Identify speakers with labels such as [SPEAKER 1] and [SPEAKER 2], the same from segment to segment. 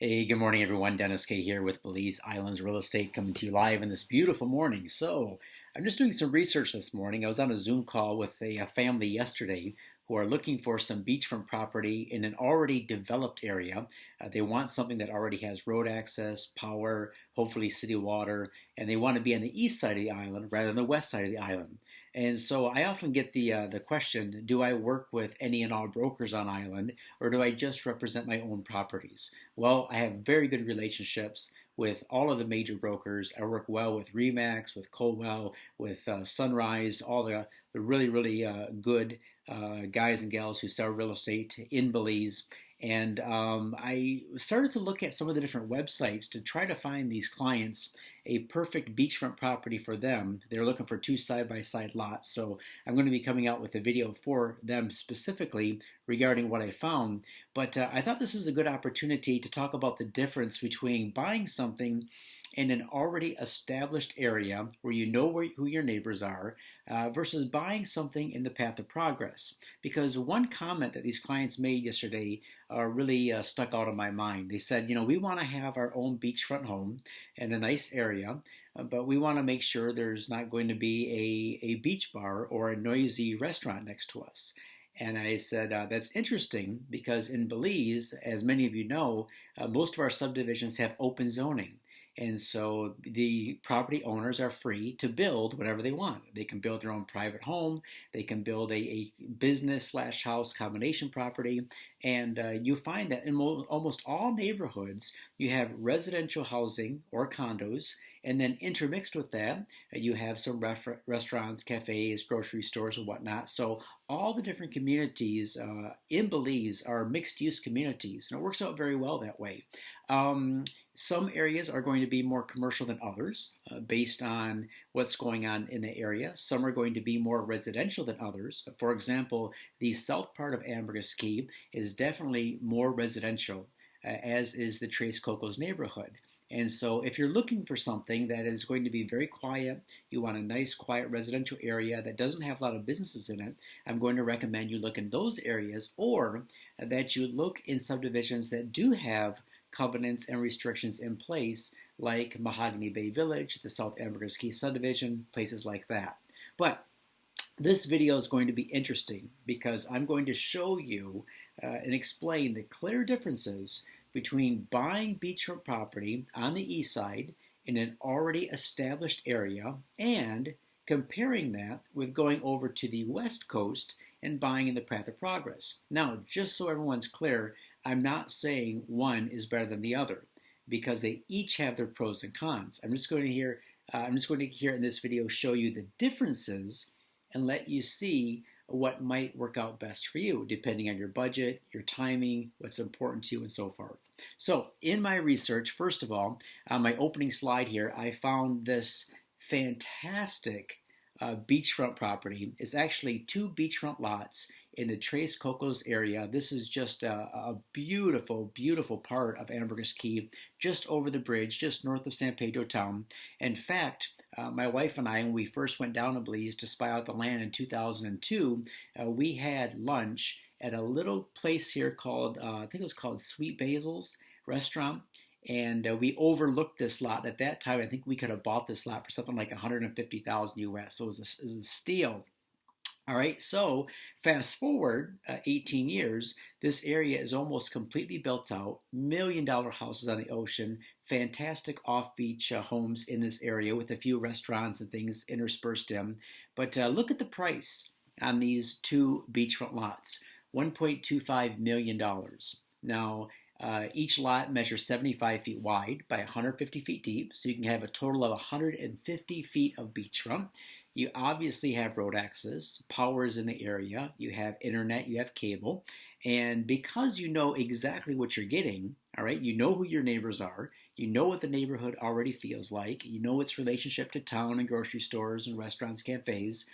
[SPEAKER 1] Hey, good morning, everyone. Dennis Kaye here with Belize Islands Real Estate coming to you live in this beautiful morning. I'm just doing some research this morning. I was on a Zoom call with a family yesterday who are looking for some beachfront property in an already developed area. They want something that already has road access, power, hopefully city water, and they want to be on the east side of the island rather than the west side of the island. And so I often get the question, do I work with any and all brokers on island, or do I just represent my own properties? Well, I have very good relationships with all of the major brokers. I work well with Remax, with Coldwell, with Sunrise, all the really good guys and gals who sell real estate in Belize. And I started to look at some of the different websites to try to find these clients a perfect beachfront property for them. They're looking for two side-by-side lots. So I'm going to be coming out with a video for them specifically regarding what I found. But I thought this is a good opportunity to talk about the difference between buying something in an already established area where you know who your neighbors are versus buying something in the path of progress. Because one comment that these clients made yesterday really stuck out in my mind. They said, we want to have our own beachfront home in a nice area, but we want to make sure there's not going to be a beach bar or a noisy restaurant next to us. And I said, that's interesting because in Belize, as many of you know, most of our subdivisions have open zoning. And so the property owners are free to build whatever they want. They can build their own private home. They can build a business slash house combination property. And you find that in almost all neighborhoods, you have residential housing or condos. And then intermixed with that, you have some restaurants, cafes, grocery stores, and whatnot. So all the different communities in Belize are mixed use communities. And it works out very well that way. Some areas are going to be more commercial than others based on what's going on in the area. Some are going to be more residential than others. For example, the south part of Ambergris Caye is definitely more residential, as is the Tres Cocos neighborhood. And so if you're looking for something that is going to be very quiet, you want a nice quiet residential area that doesn't have a lot of businesses in it, I'm going to recommend you look in those areas, or that you look in subdivisions that do have covenants and restrictions in place, like Mahogany Bay Village, the South Ambergris Caye subdivision, places like that. But this video is going to be interesting because I'm going to show you and explain the clear differences between buying beachfront property on the east side in an already established area and comparing that with going over to the west coast and buying in the path of progress. Now, just so everyone's clear, I'm not saying one is better than the other because they each have their pros and cons. I'm just going to here in this video show you the differences and let you see what might work out best for you depending on your budget, your timing, what's important to you, and so forth. So in my research, first of all, on my opening slide here, I found this fantastic beachfront property. It's actually two beachfront lots in the Tres Cocos area. This is just a beautiful, beautiful part of Ambergris Caye, just over the bridge, just north of San Pedro town. In fact, my wife and I, when we first went down to Belize to spy out the land in 2002, we had lunch at a little place here called, I think it was called Sweet Basil's Restaurant. And we overlooked this lot. At that time, I think we could have bought this lot for something like 150,000 US. So it was a steal. All right, so fast forward 18 years, this area is almost completely built out, $1 million houses on the ocean, fantastic off-beach homes in this area with a few restaurants and things interspersed in. But look at the price on these two beachfront lots, $1.25 million. Now, each lot measures 75 feet wide by 150 feet deep, so you can have a total of 150 feet of beachfront. You obviously have road access, power is in the area, you have internet, you have cable, and because you know exactly what you're getting, all right, you know who your neighbors are, you know what the neighborhood already feels like, you know its relationship to town and grocery stores and restaurants, cafes,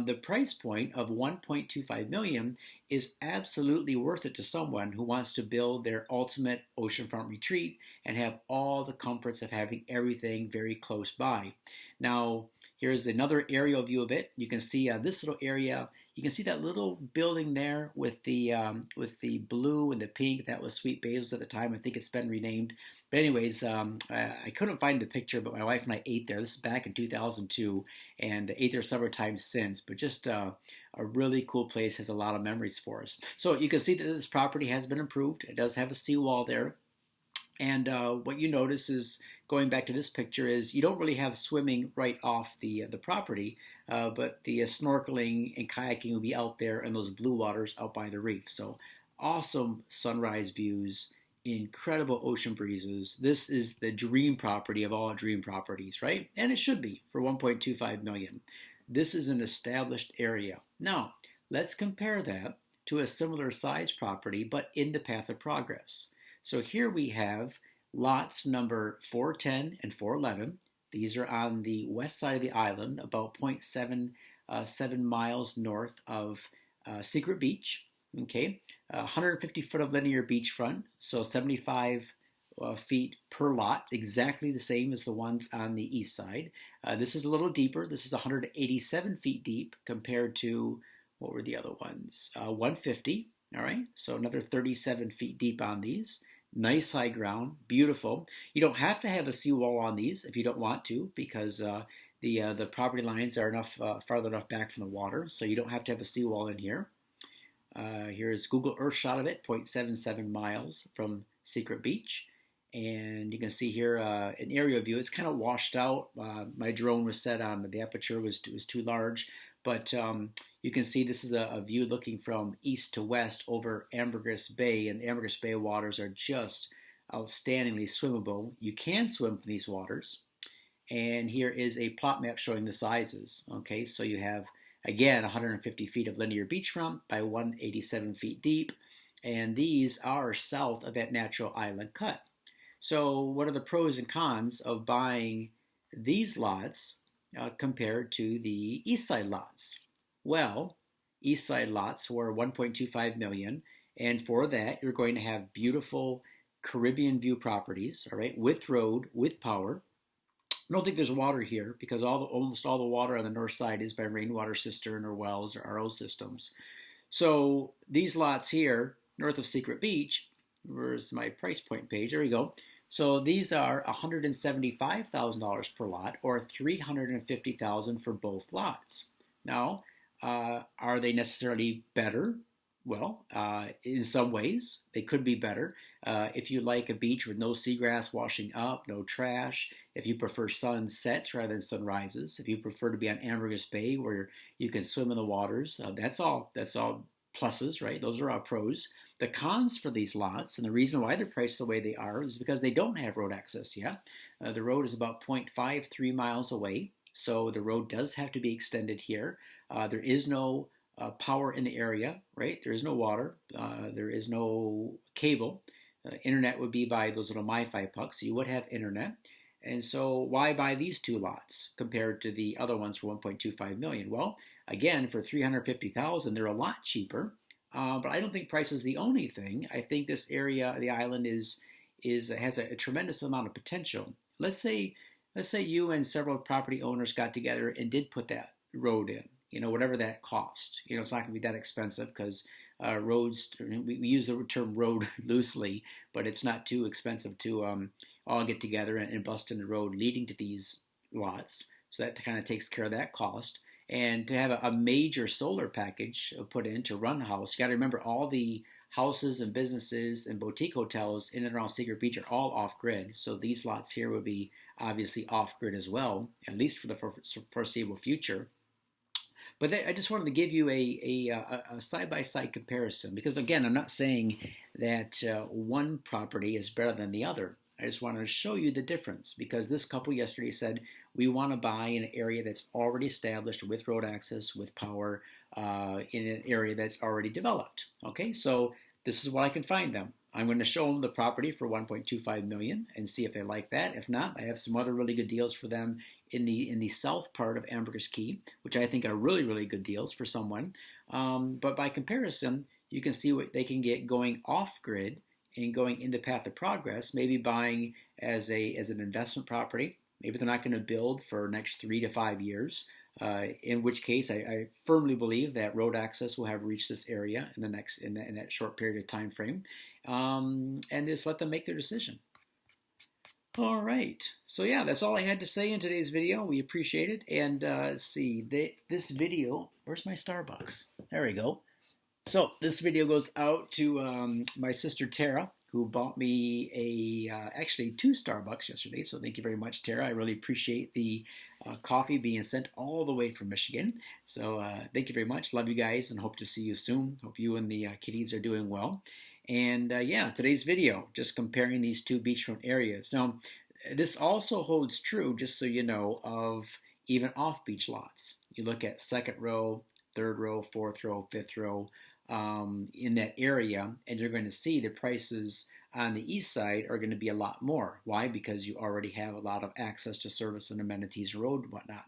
[SPEAKER 1] the price point of 1.25 million is absolutely worth it to someone who wants to build their ultimate oceanfront retreat and have all the comforts of having everything very close by. Now, Here's another aerial view of it. You can see this little area. You can see that little building there with the blue and the pink. That was Sweet Basil's at the time. I think it's been renamed. But anyways, I couldn't find the picture, but my wife and I ate there. This is back in 2002, and ate there several times since. But just a really cool place, has a lot of memories for us. So you can see that this property has been improved. It does have a seawall there. And what you notice is, going back to this picture, is you don't really have swimming right off the property, but the snorkeling and kayaking will be out there in those blue waters out by the reef. So awesome sunrise views, incredible ocean breezes. This is the dream property of all dream properties, right? And it should be for 1.25 million. This is an established area. Now, let's compare that to a similar size property, but in the path of progress. So here we have lots number 410 and 411. These are on the west side of the island, about 0.77 miles north of Secret Beach. Okay, 150 foot of linear beachfront, so 75 feet per lot, exactly the same as the ones on the east side. This is a little deeper. This is 187 feet deep compared to, what were the other ones? 150, all right? So another 37 feet deep on these. Nice high ground, beautiful. You don't have to have a seawall on these if you don't want to, because the property lines are farther enough back from the water, so you don't have to have a seawall in here. Here's Google Earth shot of it, 0.77 miles from Secret Beach. And you can see here an aerial view. It's kind of washed out. My drone was set on, the aperture was too large. But you can see this is a view looking from east to west over Ambergris Bay. And the Ambergris Bay waters are just outstandingly swimmable. You can swim from these waters. And here is a plot map showing the sizes. Okay, so you have, again, 150 feet of linear beachfront by 187 feet deep. And these are south of that natural island cut. So what are the pros and cons of buying these lots compared to the east side lots? Well, east side lots were 1.25 million, and for that you're going to have beautiful Caribbean view properties, all right, with road, with power. I don't think there's water here because almost all the water on the north side is by rainwater cistern or wells or RO systems. So these lots here, north of Secret Beach, where's my price point page? There we go. So these are $175,000 per lot, or $350,000 for both lots. Now, are they necessarily better? Well, in some ways, they could be better. If you like a beach with no seagrass washing up, no trash, if you prefer sunsets rather than sunrises, if you prefer to be on Ambergris Bay where you can swim in the waters, that's all pluses, right? Those are all pros. The cons for these lots, and the reason why they're priced the way they are, is because they don't have road access yet. The road is about 0.53 miles away, so the road does have to be extended here. There is no power in the area, right? There is no water. There is no cable. Internet would be by those little MiFi pucks, so you would have internet. And so why buy these two lots compared to the other ones for 1.25 million? Well, again, for 350,000, they're a lot cheaper. But I don't think price is the only thing. I think this area, the island, has a tremendous amount of potential. Let's say you and several property owners got together and did put that road in. Whatever that cost. It's not going to be that expensive because roads. We use the term road loosely, but it's not too expensive to all get together and bust in the road leading to these lots. So that kind of takes care of that cost. And to have a major solar package put in to run the house, you got to remember all the houses and businesses and boutique hotels in and around Secret Beach are all off-grid. So these lots here would be obviously off-grid as well, at least for the foreseeable future. But I just wanted to give you a side-by-side comparison because, again, I'm not saying that one property is better than the other. I just wanted to show you the difference because this couple yesterday said we want to buy in an area that's already established with road access, with power, in an area that's already developed. Okay, so this is what I can find them. I'm going to show them the property for 1.25 million and see if they like that. If not, I have some other really good deals for them in the south part of Ambergris Caye, which I think are really, really good deals for someone. But by comparison, you can see what they can get going off-grid and going in the path of progress, maybe buying as an investment property, Maybe they're not going to build for next 3 to 5 years. In which case, I firmly believe that road access will have reached this area in the next in that short period of time frame, and just let them make their decision. All right. So yeah, that's all I had to say in today's video. We appreciate it. And let's see, this video. Where's my Starbucks? There we go. So this video goes out to my sister Tara, who bought me actually 2 Starbucks yesterday. So thank you very much, Tara. I really appreciate the coffee being sent all the way from Michigan. So thank you very much. Love you guys and hope to see you soon. Hope you and the kitties are doing well. And yeah, today's video, just comparing these 2 beachfront areas. Now, this also holds true, just so you know, of even off-beach lots. You look at second row, third row, fourth row, fifth row, in that area, and you're going to see the prices on the east side are going to be a lot more. Why? Because you already have a lot of access to service and amenities, road, and whatnot.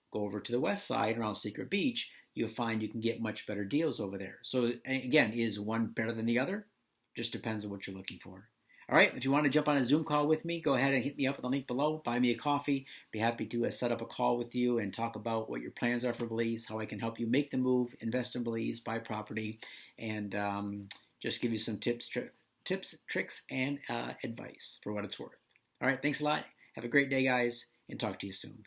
[SPEAKER 1] Go over to the west side around Secret Beach, you'll find you can get much better deals over there. So again, is one better than the other? Just depends on what you're looking for. All right, if you want to jump on a Zoom call with me, go ahead and hit me up at the link below. Buy me a coffee. Be happy to set up a call with you and talk about what your plans are for Belize, how I can help you make the move, invest in Belize, buy property, and just give you some tips, tricks, and advice for what it's worth. All right, thanks a lot. Have a great day, guys, and talk to you soon.